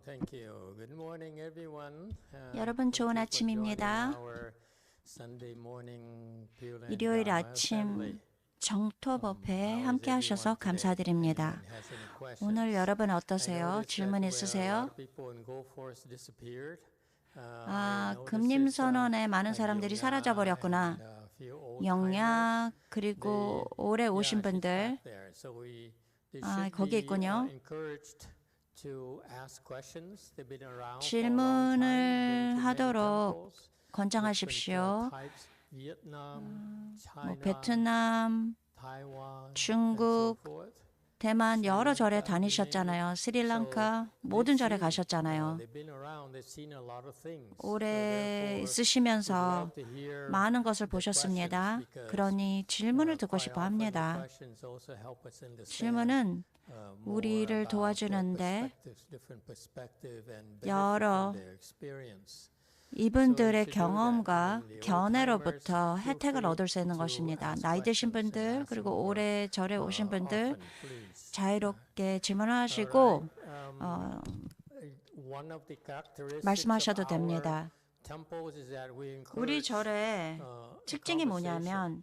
Thank you. Good morning, everyone. 여러분 좋은 Thank you for joining 아침입니다. our Sunday morning Pure Land 일요일 Dharma 아침 Assembly. 정토법회에 How is 함께 하셔서 everyone today? 감사드립니다. Anyone has any questions? 오늘 여러분 I 어떠세요? noticed 질문 that where a lot 있으세요? of people in GoForce disappeared. I noticed 금림선언에 많은 like 사람들이 Young 사라져버렸구나. and a few old 영약 timers. 그리고 They, 오래 yeah, 오신 she's 분들 back there. So they should 거기 be 있군요. encouraged to ask questions. They've been around for a long time. 질문을 Been to many 하도록 temples. 권장하십시오. Types, Vietnam, China, 베트남, Taiwan, 중국, and so forth. 대만 여러 절에 다니셨잖아요. 스리랑카 모든 절에 가셨잖아요. They've been around. They've seen a lot of things. 오래 So 있으시면서 therefore, we'd love to hear 많은 것을 the 보셨습니다. questions because, 그러니 질문을 듣고 quite 싶어 often the 합니다. questions also help us understand, 질문은 more 우리를 about their 도와주는데 perspectives, different perspective and benefit 여러 from their experience. 이분들의 경험과 견해로부터 혜택을 얻을 수 있는 것입니다. 나이 드신 분들 그리고 오래 절에 오신 분들 자유롭게 질문하시고 말씀하셔도 됩니다. 우리 절의 특징이 뭐냐면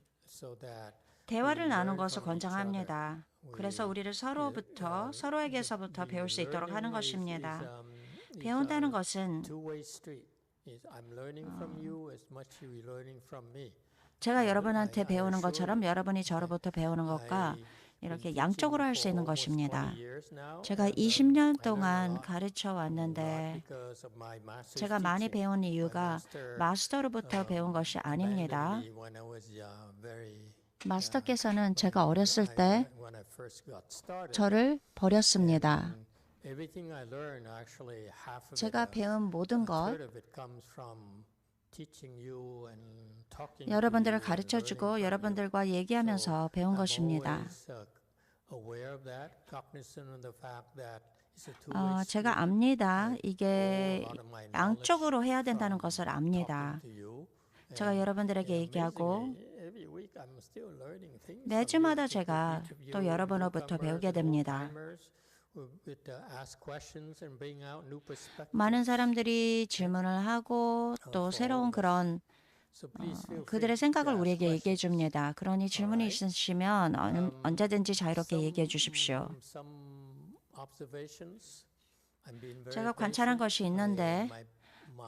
대화를 나눈 것을 권장합니다. 그래서 우리를 서로에게서부터 배울 수 있도록 하는 것입니다. 배운다는 것은 제가 여러분한테 배우는 것처럼 여러분이 저로부터 배우는 것과 이렇게 양쪽으로 할 수 있는 것입니다. 제가 20년 동안 가르쳐 왔는데 제가 많이 배운 이유가 마스터로부터 배운 것이 아닙니다. 마스터께서는 제가 어렸을 때 저를 버렸습니다. 제가 배운 모든 것 여러분들을 가르쳐주고 여러분들과 얘기하면서 배운 것입니다. 제가 압니다. 이게 양쪽으로 해야 된다는 것을 압니다. 제가 여러분들에게 얘기하고 매주마다 제가 또 여러분으로부터 배우게 됩니다. 많은 사람들이 질문을 하고 또 새로운 그런 그들의 생각을 우리에게 얘기해 줍니다. 그러니 질문이 있으시면 언제든지 자유롭게 얘기해 주십시오. 제가 관찰한 것이 있는데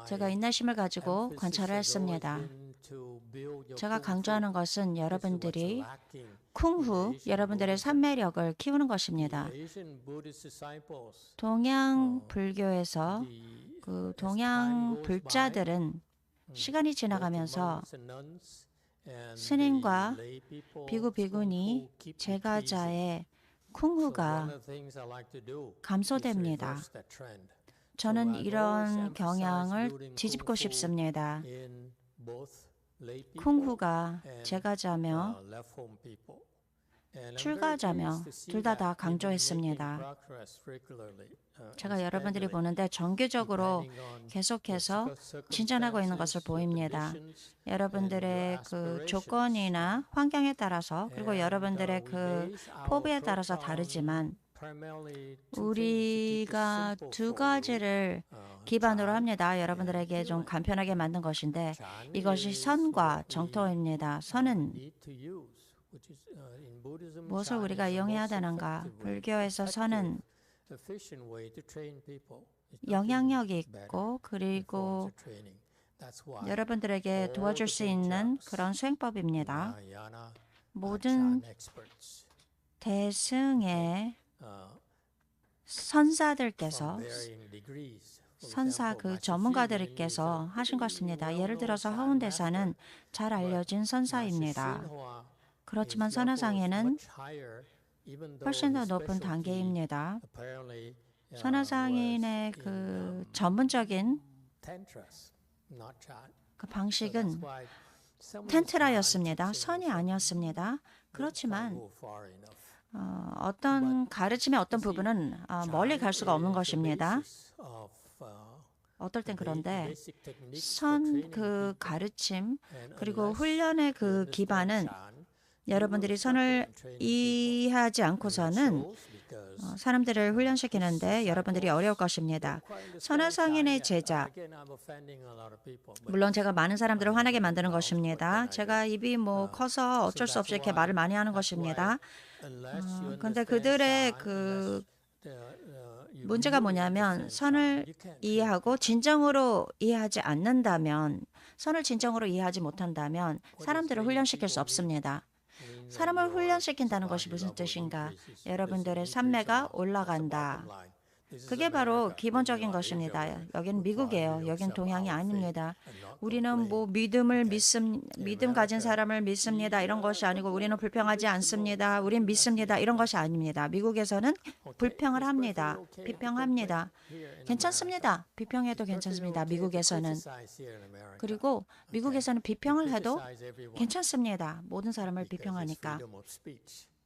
제가 인내심을 가지고 관찰을 했습니다. 제가 강조하는 것은 여러분들이 쿵후, 여러분들의 산매력을 키우는 것입니다. 동양 불교에서 그 동양 불자들은 시간이 지나가면서 스님과 비구 비구니 제가자의 쿵후가 감소됩니다. 저는 이런 경향을 뒤집고 싶습니다. 쿵후가 제가자며 출가자며 둘 다 강조했습니다. 제가 여러분들이 보는데 정기적으로 계속해서 진전하고 있는 것을 보입니다. 여러분들의 그 조건이나 환경에 따라서 그리고 여러분들의 그 포부에 따라서 다르지만 우리가 두 가지를 기반으로 합니다. 여러분들에게 좀 간편하게 만든 것인데 이것이 선과 정토입니다. 선은 무엇을 우리가 이용해야 되는가? 불교에서 선은 영향력이 있고 그리고 여러분들에게 도와줄 수 있는 그런 수행법입니다. 모든 대승의 선사들께서 선사 그 전문가들께서 하신 것입니다. 예를 들어서 하운대사는 잘 알려진 선사입니다. 그렇지만 선화상에는 훨씬 더 높은 단계입니다. 선화상인의 그 전문적인 그 방식은 텐트라였습니다. 선이 아니었습니다. 그렇지만 어떤 가르침의 어떤 부분은 멀리 갈 수가 없는 것입니다. 어떨 땐 그런데 선 그 가르침 그리고 훈련의 그 기반은 여러분들이 선을 이해하지 않고서는 사람들을 훈련시키는데 여러분들이 어려울 것입니다. 선한 성인의 제자. 물론 제가 많은 사람들을 화나게 만드는 것입니다. 제가 입이 커서 어쩔 수 없이 이렇게 말을 많이 하는 것입니다. 근데 그들의 그 문제가 뭐냐면 선을 이해하고 진정으로 이해하지 않는다면, 선을 진정으로 이해하지 못한다면 사람들을 훈련시킬 수 없습니다. 사람을 훈련시킨다는 것이 무슨 뜻인가? 여러분들의 산매가 올라간다. 그게 바로 기본적인 것입니다. 여기는 미국이에요. 여기는 동양이 아닙니다. 우리는 믿음 가진 사람을 믿습니다. 이런 것이 아니고 우리는 불평하지 않습니다. 우린 믿습니다. 이런 것이 아닙니다. 미국에서는 불평을 합니다. 비평합니다. 괜찮습니다. 비평해도 괜찮습니다. 미국에서는. 그리고 미국에서는 비평을 해도 괜찮습니다. 모든 사람을 비평하니까.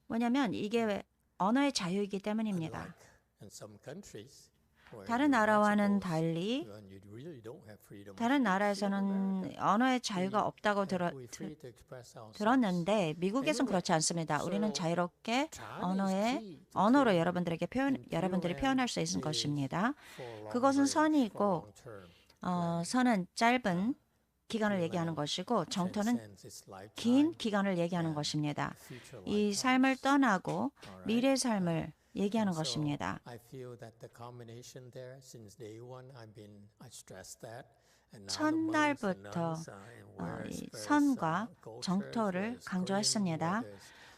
왜냐하면 이게 언어의 자유이기 때문입니다. 다른 나라와는 달리 다른 나라에서는 언어의 자유가 없다고 들었는데 미국에서는 그렇지 않습니다. 우리는 자유롭게 언어로 여러분들이 표현할 수 있는 것입니다. 그것은 선이고 선은 짧은 기간을 얘기하는 것이고 정토는 긴 기간을 얘기하는 것입니다. 이 삶을 떠나고 미래의 삶을 얘기하는 것입니다. 첫날부터 이 선과 정토를 강조했습니다.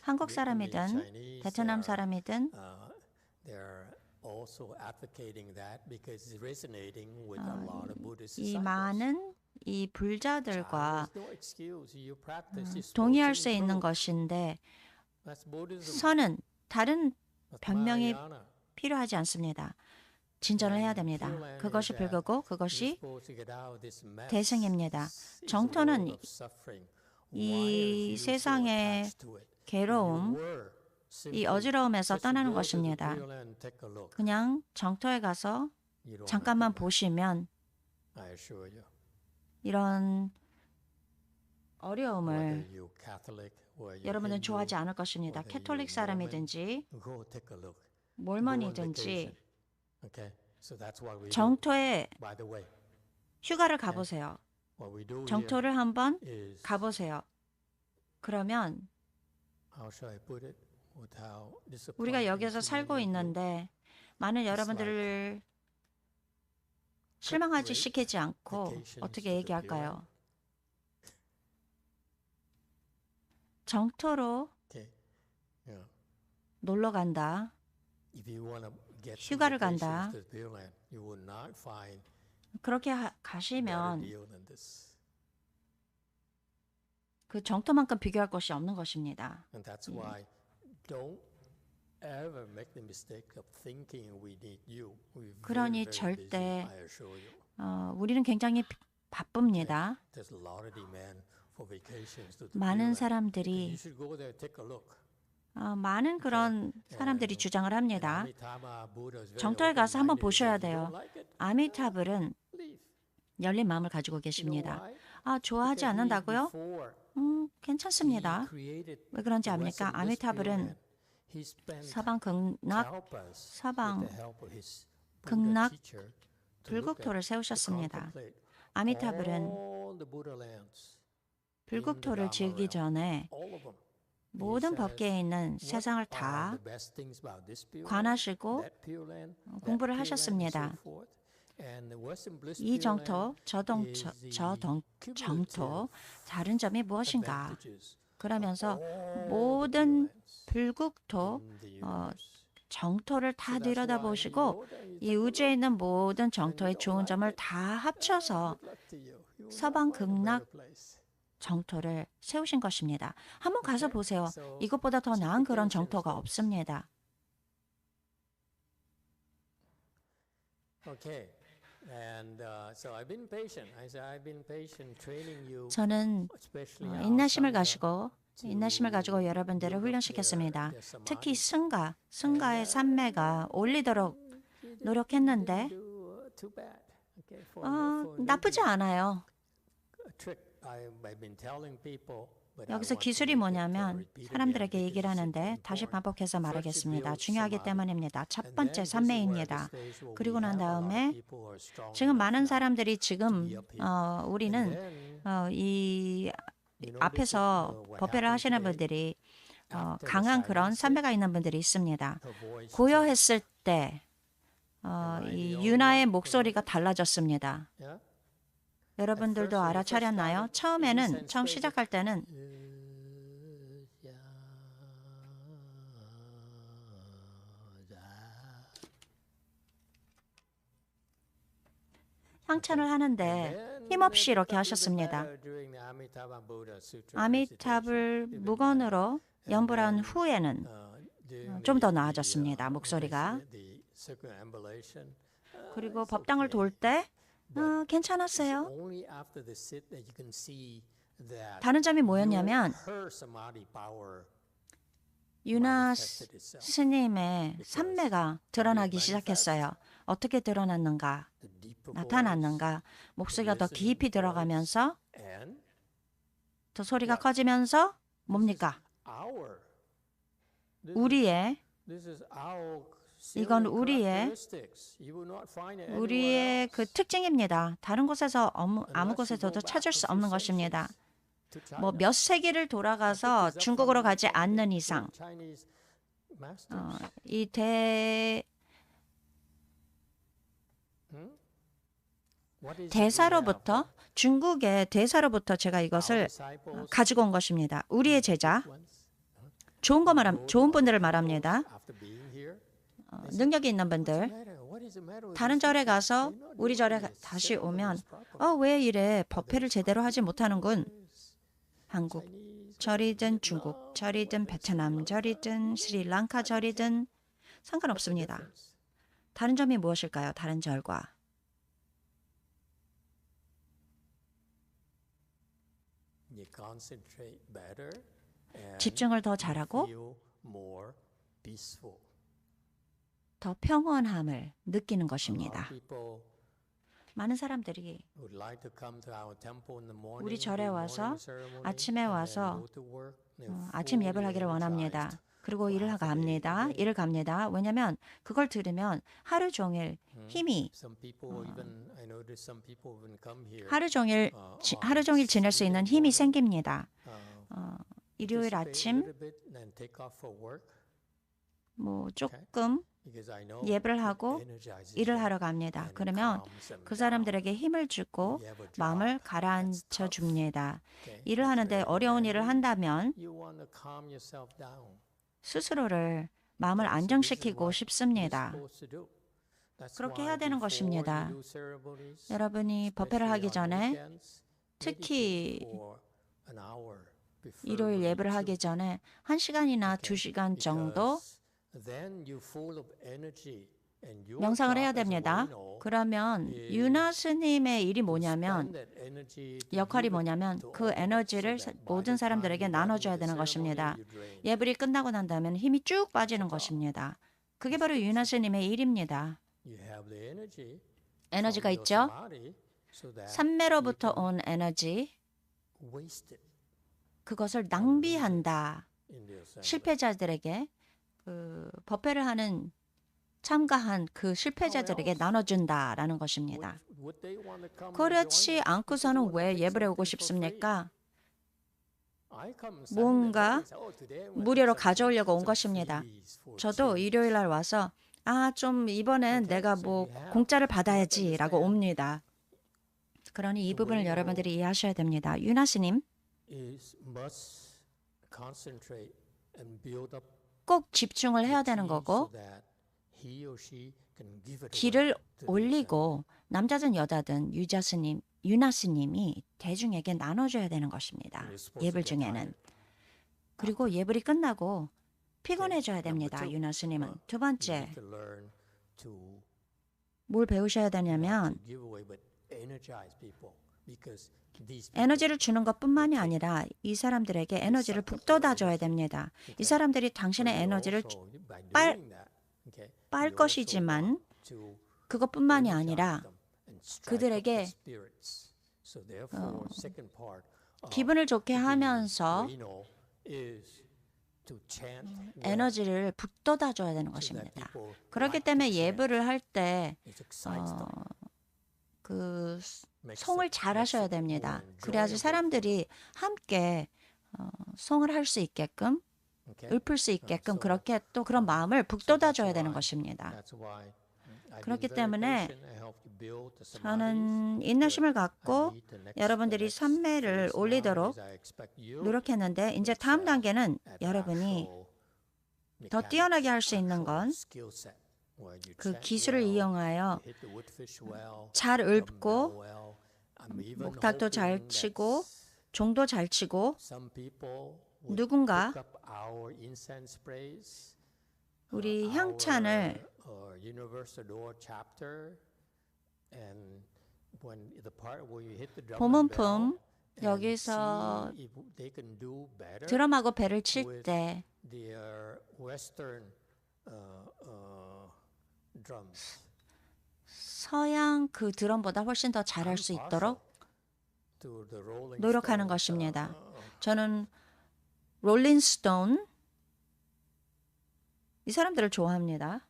한국 사람이든 베트남 사람이든 이 많은 이 불자들과 동의할 수 있는 것인데 선은 다른 변명이 필요하지 않습니다. 진전을 해야 됩니다. 그것이 불교고 그것이 대승입니다. 정토는 이 세상의 괴로움, 이 어지러움에서 떠나는 것입니다. 그냥 정토에 가서 잠깐만 보시면 이런 어려움을 여러분은 좋아하지 않을 것입니다. 캐톨릭 사람이든지 몰몬이든지 정토에 휴가를 가보세요. 정토를 한번 가보세요. 그러면 우리가 여기서 살고 있는데 많은 여러분들을 실망하지 시키지 않고 어떻게 얘기할까요? 정토로 놀러 간다. 휴가를 간다. 그렇게 가시면 그 정토만큼 비교할 것이 없는 것입니다. 그러니 절대 우리는 굉장히 바쁩니다. 많은 사람들이 많은 그런 사람들이 주장을 합니다. 정토에 가서 한번 보셔야 돼요. 아미타불은 열린 마음을 가지고 계십니다. 좋아하지 않는다고요? 괜찮습니다. 왜 그런지 압니까? 아미타불은 서방 극락 불국토를 세우셨습니다. 아미타불은 불국토를 지기 전에 모든 법계에 있는 세상을 다 관하시고 공부를 하셨습니다. 이 정토, 정토, 다른 점이 무엇인가? 그러면서 모든 불국토, 정토를 다 들여다보시고 이 우주에 있는 모든 정토의 좋은 점을 다 합쳐서 서방 극락 정토를 세우신 것입니다. 한번 가서 보세요. 이것보다 더 나은 그런 정토가 없습니다. 저는 인내심을 가지고 여러분들을 훈련시켰습니다. 특히 승가의 산매가 올리도록 노력했는데 나쁘지 않아요. 여기서 기술이 뭐냐면 사람들에게 얘기를 하는데 다시 반복해서 말하겠습니다. 중요하기 때문입니다. 첫 번째 산매입니다. 그리고 난 다음에 지금 많은 사람들이 지금 우리는 이 앞에서 법회를 하시는 분들이 강한 그런 산매가 있는 분들이 있습니다. 고요했을 때 이 유나의 목소리가 달라졌습니다. 여러분들도 알아차렸나요? 처음 시작할 때는 향찬을 하는데 힘없이 이렇게 하셨습니다. 아미타불 무건으로 연불한 후에는 좀 더 나아졌습니다. 목소리가. 그리고 법당을 돌 때 괜찮았어요. 다른 점이 뭐였냐면 유나 스님의 산매가 드러나기 시작했어요. 어떻게 드러났는가? 나타났는가? 목소리가 더 깊이 들어가면서 더 소리가 커지면서 뭡니까? 이건 우리의 그 특징입니다. 다른 곳에서 아무 곳에서도 찾을 수 없는 것입니다. 뭐 몇 세기를 돌아가서 중국으로 가지 않는 이상 대사로부터 중국의 대사로부터 제가 이것을 가지고 온 것입니다. 우리의 제자 좋은 분들을 말합니다. 능력이 있는 분들 다른 절에 가서 우리 절에 다시 오면 왜 이래 법회를 제대로 하지 못하는군. 한국 절이든 중국 절이든 베트남 절이든 스리랑카 절이든 상관없습니다. 다른 점이 무엇일까요? 다른 절과 집중을 더 잘하고 더 평온함을 느끼는 것입니다. 많은 사람들이 우리 절에 와서 아침에 와서 아침 예배를 하기를 원합니다. 그리고 일을 갑니다. 왜냐하면 그걸 들으면 하루 종일 힘이 하루 종일 지낼 수 있는 힘이 생깁니다. 일요일 아침 조금 예배를 하고 일을 하러 갑니다. 그러면 그 사람들에게 힘을 주고 마음을 가라앉혀 줍니다. 일을 하는데 어려운 일을 한다면 스스로를 마음을 안정시키고 싶습니다. 그렇게 해야 되는 것입니다. 여러분이 법회를 하기 전에 특히 일요일 예배를 하기 전에 1시간이나 2시간 정도 명상을 해야 됩니다. 그러면 유나 스님의 일이 역할이 뭐냐면 그 에너지를 모든 사람들에게 나눠줘야 되는 것입니다. 예불이 끝나고 난 다음에 힘이 쭉 빠지는 것입니다. 그게 바로 유나 스님의 일입니다. 에너지가 있죠? 산매로부터 온 에너지, 그것을 낭비한다. 실패자들에게 법회를 참가한 그 실패자들에게 나눠준다라는 것입니다. 그렇지 않고서는 왜 예배를 오고 싶습니까? 뭔가 무료로 가져오려고 온 것입니다. 저도 일요일 날 와서 좀 이번엔 내가 공짜를 받아야지라고 옵니다. 그러니 이 부분을 여러분들이 이해하셔야 됩니다. 유나 스님 꼭 집중을 해야 되는 거고 길을 올리고 남자든 여자든 유나 스님이 대중에게 나눠줘야 되는 것입니다. 예불 중에는. 그리고 예불이 끝나고 피곤해져야 됩니다. 유나 스님은. 두 번째, 뭘 배우셔야 되냐면 에너지를 주는 것뿐만이 아니라 이 사람들에게 에너지를 북돋아줘야 됩니다. 이 사람들이 당신의 에너지를 빨 것이지만 그것뿐만이 아니라 그들에게 기분을 좋게 하면서 에너지를 북돋아 줘야 되는 것입니다. 그렇기 때문에 예배를 할 때 그 송을 잘 하셔야 됩니다. 그래야지 사람들이 함께 송을 할 수 있게끔 읊을 수 있게끔 그렇게 또 그런 마음을 북돋아 줘야 되는 것입니다. 그렇기 때문에 저는 인내심을 갖고 여러분들이 선매를 올리도록 노력했는데 이제 다음 단계는 여러분이 더 뛰어나게 할 수 있는 건 그 기술을 이용하여 잘 읊고 목탁도 잘 치고 종도 잘 치고 누군가 우리 향찬을 보문품 여기서 드럼하고 벨을 칠 때 서양 그 드럼보다 훨씬 더 잘할 수 있도록 노력하는 것입니다. 저는 롤링스톤 이 사람들을 좋아합니다.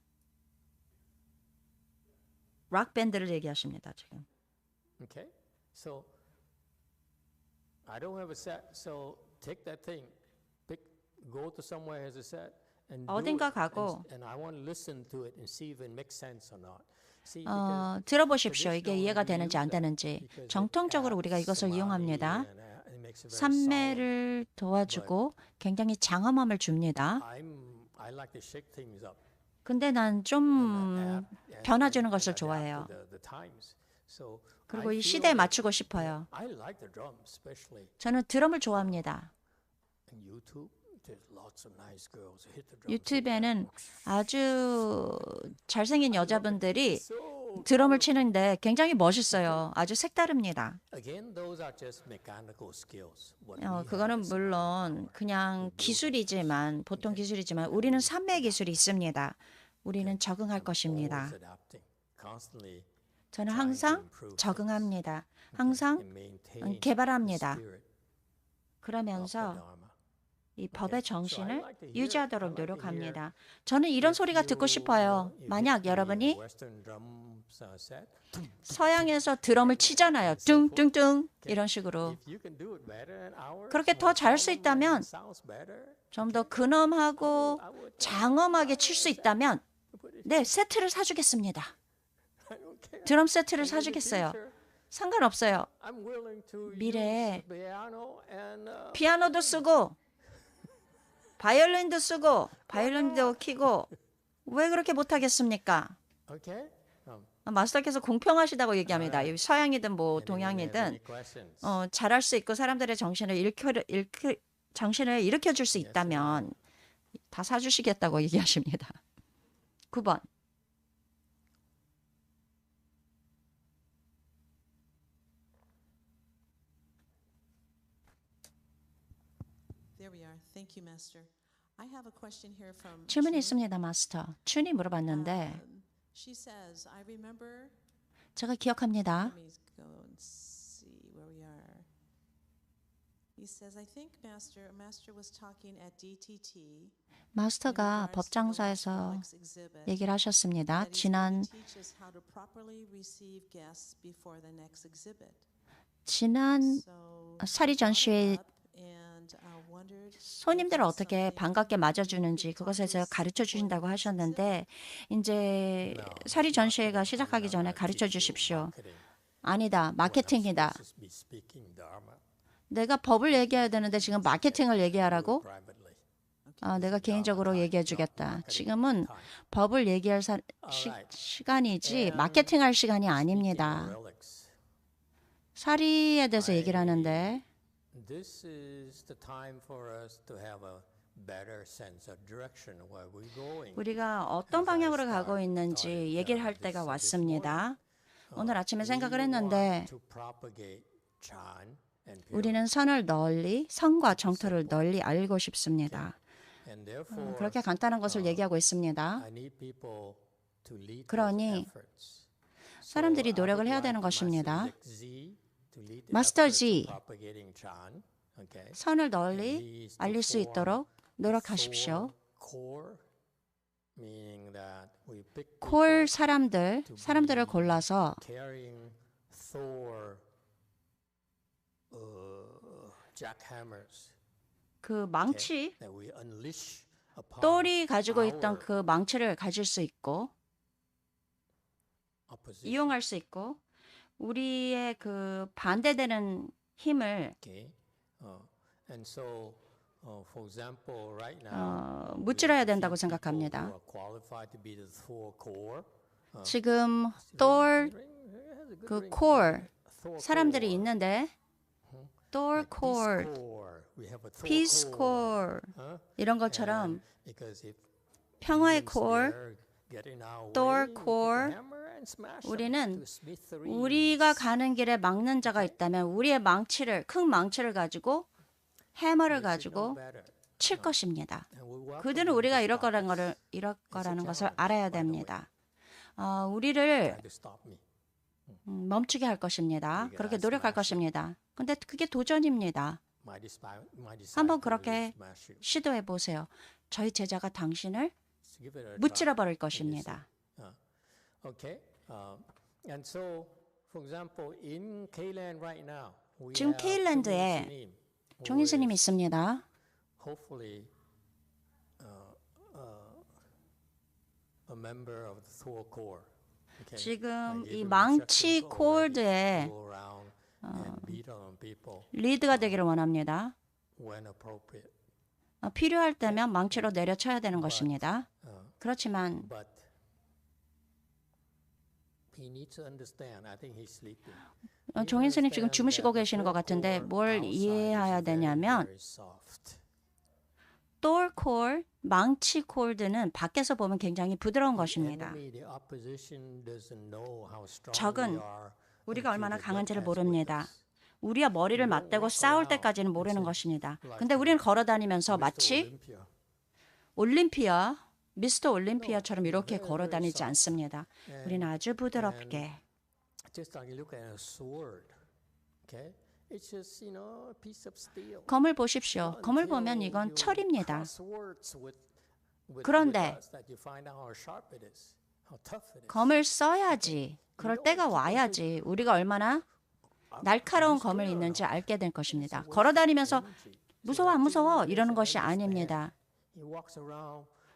락 밴드를 얘기하십니다, 지금. Okay, so I don't have a set, so take that thing, go to somewhere has a set, and do 어딘가 it, 가고 and I want to listen to it and see if it makes sense or not. 들어보십시오. 이게 이해가 되는지 안 되는지. 정통적으로 우리가 이것을 이용합니다. 삼매를 도와주고 굉장히 장엄함을 줍니다. 근데 난 좀 변화주는 것을 좋아해요. 그리고 이 시대에 맞추고 싶어요. 저는 드럼을 좋아합니다. 유튜브에는 아주 잘생긴 여자분들이 드럼을 치는데 굉장히 멋있어요. 아주 색다릅니다. 그거는 물론 그냥 기술이지만 보통 기술이지만 우리는 삼매 기술이 있습니다. 우리는 적응할 것입니다. 저는 항상 적응합니다. 항상 개발합니다. 그러면서 이 법의 정신을 유지하도록 노력합니다. 저는 이런 소리가 듣고 싶어요. 만약 여러분이 서양에서 드럼을 치잖아요. 뚱뚱뚱 이런 식으로. 그렇게 더 잘 수 있다면 좀 더 근엄하고 장엄하게 칠 수 있다면 네, 세트를 사주겠습니다. 드럼 세트를 사주겠어요. 상관없어요. 미래에 피아노도 쓰고 바이올린도 쓰고 바이올린도 키고 왜 그렇게 못하겠습니까? 마스터께서 공평하시다고 얘기합니다. 서양이든 뭐 동양이든 잘할 수 있고 사람들의 정신을 일으켜줄 수 있다면 다 사주시겠다고 얘기하십니다. 9번. 질문이 있습니다, 마스터. 춘이 물어봤는데 제가 기억합니다. 마스터가 법장사에서 얘기를 하셨습니다. 지난 사리 전시회 손님들을 어떻게 반갑게 맞아주는지 그것에 대해서 가르쳐 주신다고 하셨는데 이제 사리 전시회가 시작하기 전에 가르쳐 주십시오. 아니다. 마케팅이다. 내가 법을 얘기해야 되는데 지금 마케팅을 얘기하라고? 내가 개인적으로 얘기해 주겠다. 지금은 법을 얘기할 시간이지 마케팅할 시간이 아닙니다. 사리에 대해서 얘기를 하는데 우리가 어떤 방향으로 가고 있는지 얘기를 할 때가 왔습니다. 오늘 아침에 생각을 했는데 우리는 선과 정토를 널리 알고 싶습니다. 그렇게 간단한 것을 얘기하고 있습니다. 그러니 사람들이 노력을 해야 되는 것입니다. 마스터 G, 선을 널리 알릴 수 있도록 노력하십시오. 콜 사람들을 골라서 그 망치, 똘이 가지고 있던 그 망치를 가질 수 있고 이용할 수 있고 우리의 그 반대되는 힘을 무찌러야 된다고 생각합니다. 지금 그 콜 사람들이 있는데 콜, 피스 콜 이런 것처럼 평화의 콜, 콜 우리는 우리가 가는 길에 막는 자가 있다면 우리의 큰 망치를 가지고 해머를 가지고 칠 것입니다. 그들은 우리가 이럴 거라는 것을 알아야 됩니다. 우리를 멈추게 할 것입니다. 그렇게 노력할 것입니다. 근데 그게 도전입니다. 한번 그렇게 시도해 보세요. 저희 제자가 당신을 무찌러 버릴 것입니다. 지금 케일랜드에 종인 스님이 있습니다. 지금 이 망치 콜드에 리드가 되기를 원합니다. 필요할 때면 망치로 내려쳐야 되는 것입니다. 그렇지만 종인 스님 지금 주무시고 계시는 것 같은데 뭘 이해해야 되냐면 콜, 망치 콜드는 밖에서 보면 굉장히 부드러운 것입니다. 적은 우리가 얼마나 강한지를 모릅니다. 우리와 머리를 맞대고 싸울 때까지는 모르는 것입니다. 근데 우리는 걸어다니면서 마치 미스터 올림피아처럼 이렇게 걸어다니지 않습니다. 우리는 아주 부드럽게 검을 보십시오. 검을 보면 이건 철입니다. 그런데 검을 써야지, 그럴 때가 와야지 우리가 얼마나 날카로운 검을 있는지 알게 될 것입니다. 걸어다니면서 무서워 안 무서워 이러는 것이 아닙니다.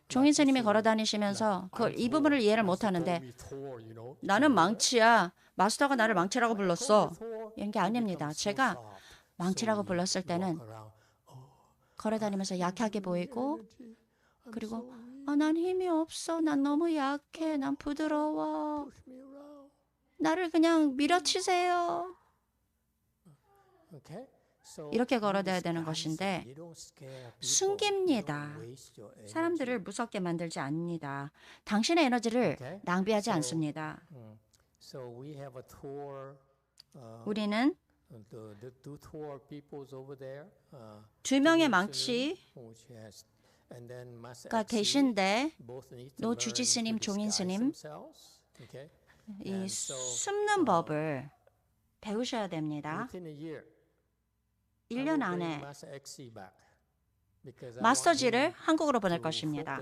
종인 스님이 걸어다니시면서 이 부분을 이해를 못하는데 나는 망치야. 마스터가 나를 망치라고 불렀어. 이런 게 아닙니다. 제가 망치라고 불렀을 때는 걸어다니면서 약하게 보이고 그리고 난 힘이 없어. 난 너무 약해. 난 부드러워. 나를 그냥 밀어치세요. 이렇게 걸어다야 되는 것인데 숨깁니다. 사람들을 무섭게 만들지 않습니다. 당신의 에너지를 낭비하지 않습니다. 우리는 두 명의 망치가 계신데 노주지 스님, 종인 스님 이 숨는 법을 배우셔야 됩니다. 1년 안에 마스터 G를 한국으로 보낼 것입니다.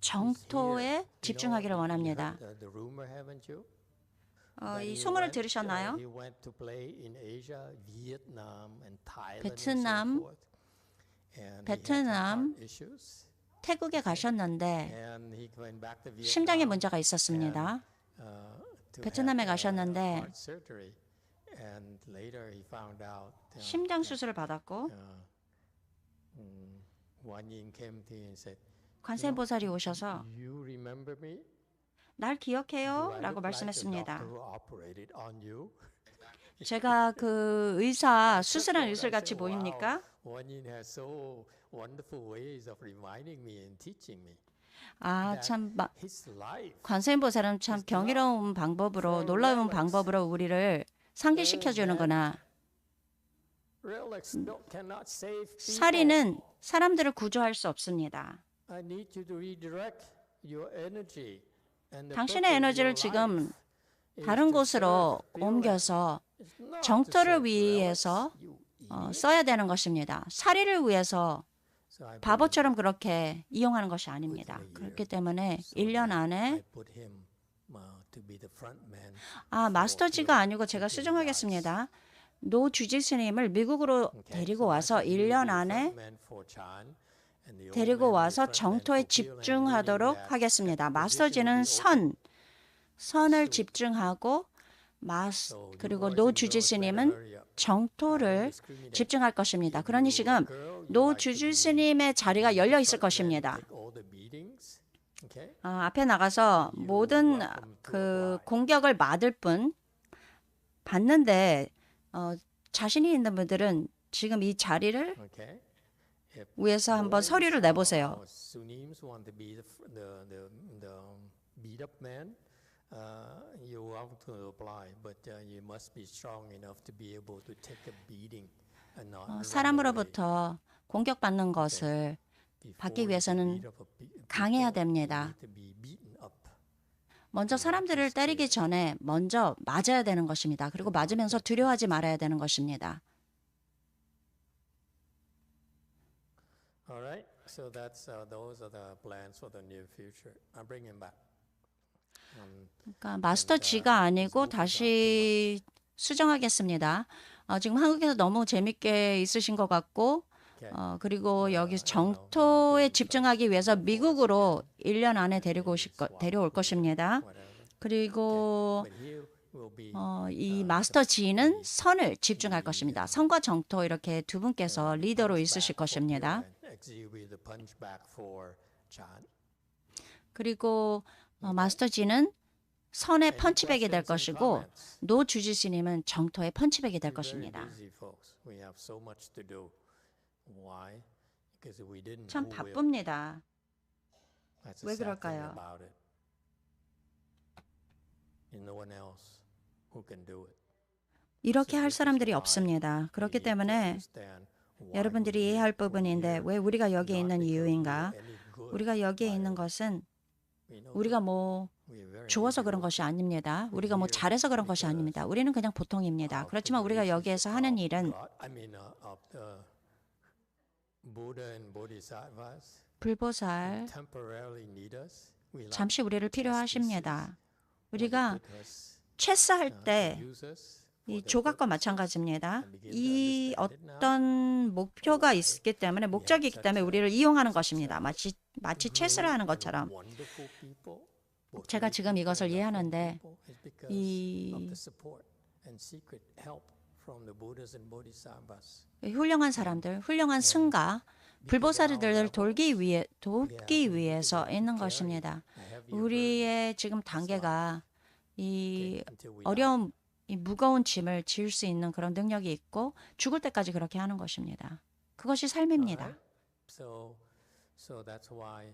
정토에 집중하기를 원합니다. 이 소문을 들으셨나요? 베트남, 태국에 가셨는데 심장에 문제가 있었습니다. 베트남에 가셨는데 심장 수술을 받았고 관세음보살이 오셔서 날 기억해요? 라고 말씀했습니다. 제가 그 수술한 의술같이 보입니까? 참 관세음보살은 참 경이로운 방법으로 놀라운 방법으로 우리를 상기시켜 주는구나. 살인은 사람들을 구조할 수 없습니다. 당신의 에너지를 지금 다른 곳으로 옮겨서 정토를 위해서 써야 되는 것입니다. 사리를 위해서 바보처럼 그렇게 이용하는 것이 아닙니다. 그렇기 때문에 1년 안에 마스터지가 아니고 제가 수정하겠습니다. 노 주지스님을 미국으로 데리고 와서 1년 안에 데리고 와서 정토에 집중하도록 하겠습니다. 마스터지는 선을 집중하고 그리고 노 주지스님은 정토를 집중할 것입니다. 그러니 지금 노 주지스님의 자리가 열려 있을 것입니다. 앞에 나가서 모든 그 공격을 받는데 자신이 있는 분들은 지금 이 자리를 위해서 한번 서류를 내보세요. You have to apply, but you must be strong enough to be able to take a beating and not run away. 사람으로부터 공격받는 것을 받기 위해서는 강해야 됩니다. 먼저 사람들을 때리기 전에 먼저 맞아야 되는 것입니다. 그리고 맞으면서 두려워하지 말아야 되는 것입니다. Alright, so those are the plans for the near future. I bring him back. 그러니까 마스터 G가 아니고 다시 수정하겠습니다. 지금 한국에서 너무 재밌게 있으신 것 같고 그리고 여기 정토에 집중하기 위해서 미국으로 1년 안에 데려올 것입니다. 그리고 이 마스터 G는 선을 집중할 것입니다. 선과 정토 이렇게 두 분께서 리더로 있으실 것입니다. 그리고 마스터 G는 선의 펀치백이 될 것이고 노 주지스님은 정토의 펀치백이 될 것입니다. 참 바쁩니다. 왜 그럴까요? 이렇게 할 사람들이 없습니다. 그렇기 때문에 여러분들이 이해할 부분인데 왜 우리가 여기에 있는 이유인가? 우리가 여기에 있는 것은 우리가 뭐 좋아서 그런 것이 아닙니다. 우리가 뭐 잘해서 그런 것이 아닙니다. 우리는 그냥 보통입니다. 그렇지만 우리가 여기에서 하는 일은 불보살 잠시 우리를 필요하십니다. 우리가 체스할 때 이 조각과 마찬가지입니다. 이 어떤 목표가 있기 때문에 목적이 있기 때문에 우리를 이용하는 것입니다. 마치 체스를 하는 것처럼. 제가 지금 이것을 이해하는데 이 훌륭한 사람들, 훌륭한 승가, 불보살들을 돕기 위해서 있는 것입니다. 우리의 지금 단계가 이 어려운 이 무거운 짐을 지을 수 있는 그런 능력이 있고 죽을 때까지 그렇게 하는 것입니다. 그것이 삶입니다. So that's why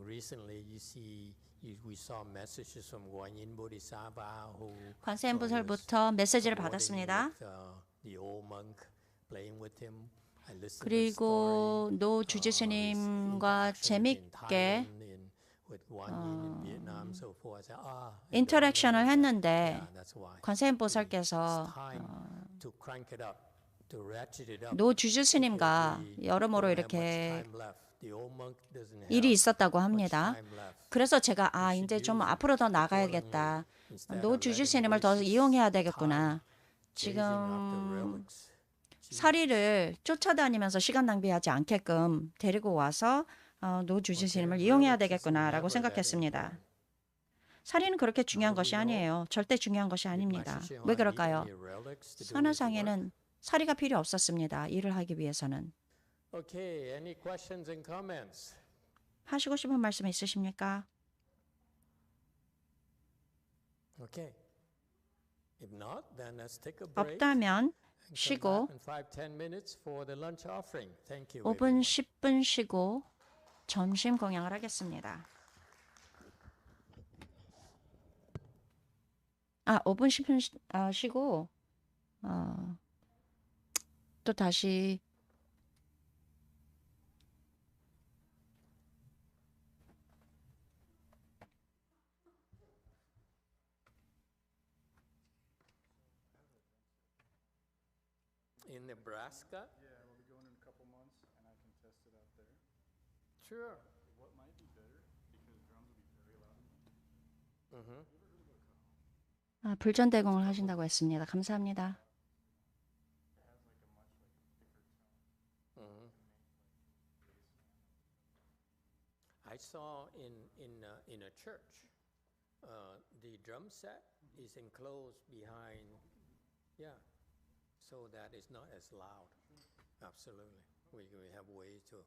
recently we saw messages from Guanyin Bodhisattva who 관세음보살부터 메시지를 받았습니다. 그리고 노 주지스님과 재밌게 인터랙션을 했는데 관세음보살께서 노 주지스님과 여러모로 이렇게 일이 있었다고 합니다. 그래서 제가 이제 좀 앞으로 더 나가야겠다. 노 주지스님을 더 이용해야 되겠구나. 지금 사리를 쫓아다니면서 시간 낭비하지 않게끔 데리고 와서 노 주지스님을 이용해야 되겠구나라고 생각했습니다. 사리는 그렇게 중요한 것이 아니에요. 절대 중요한 것이 아닙니다. 왜 그럴까요? 선화상에는 사리가 필요 없었습니다. 일을 하기 위해서는. 하시고 싶은 말씀 있으십니까? 없다면 쉬고 5분, 10분 쉬고 점심 공양을 하겠습니다. 5분, 10분 쉬고 또 다시 In Nebraska? Yeah, we'll be going in a couple months, and I can test it out there. Sure. What might be better, because drums will be very loud. Mm-hmm. 불전 대공을 하신다고 했습니다. 감사합니다. Mm-hmm. I saw in a church, the drum set is enclosed behind, yeah, so that it's not as loud. Absolutely. We have ways to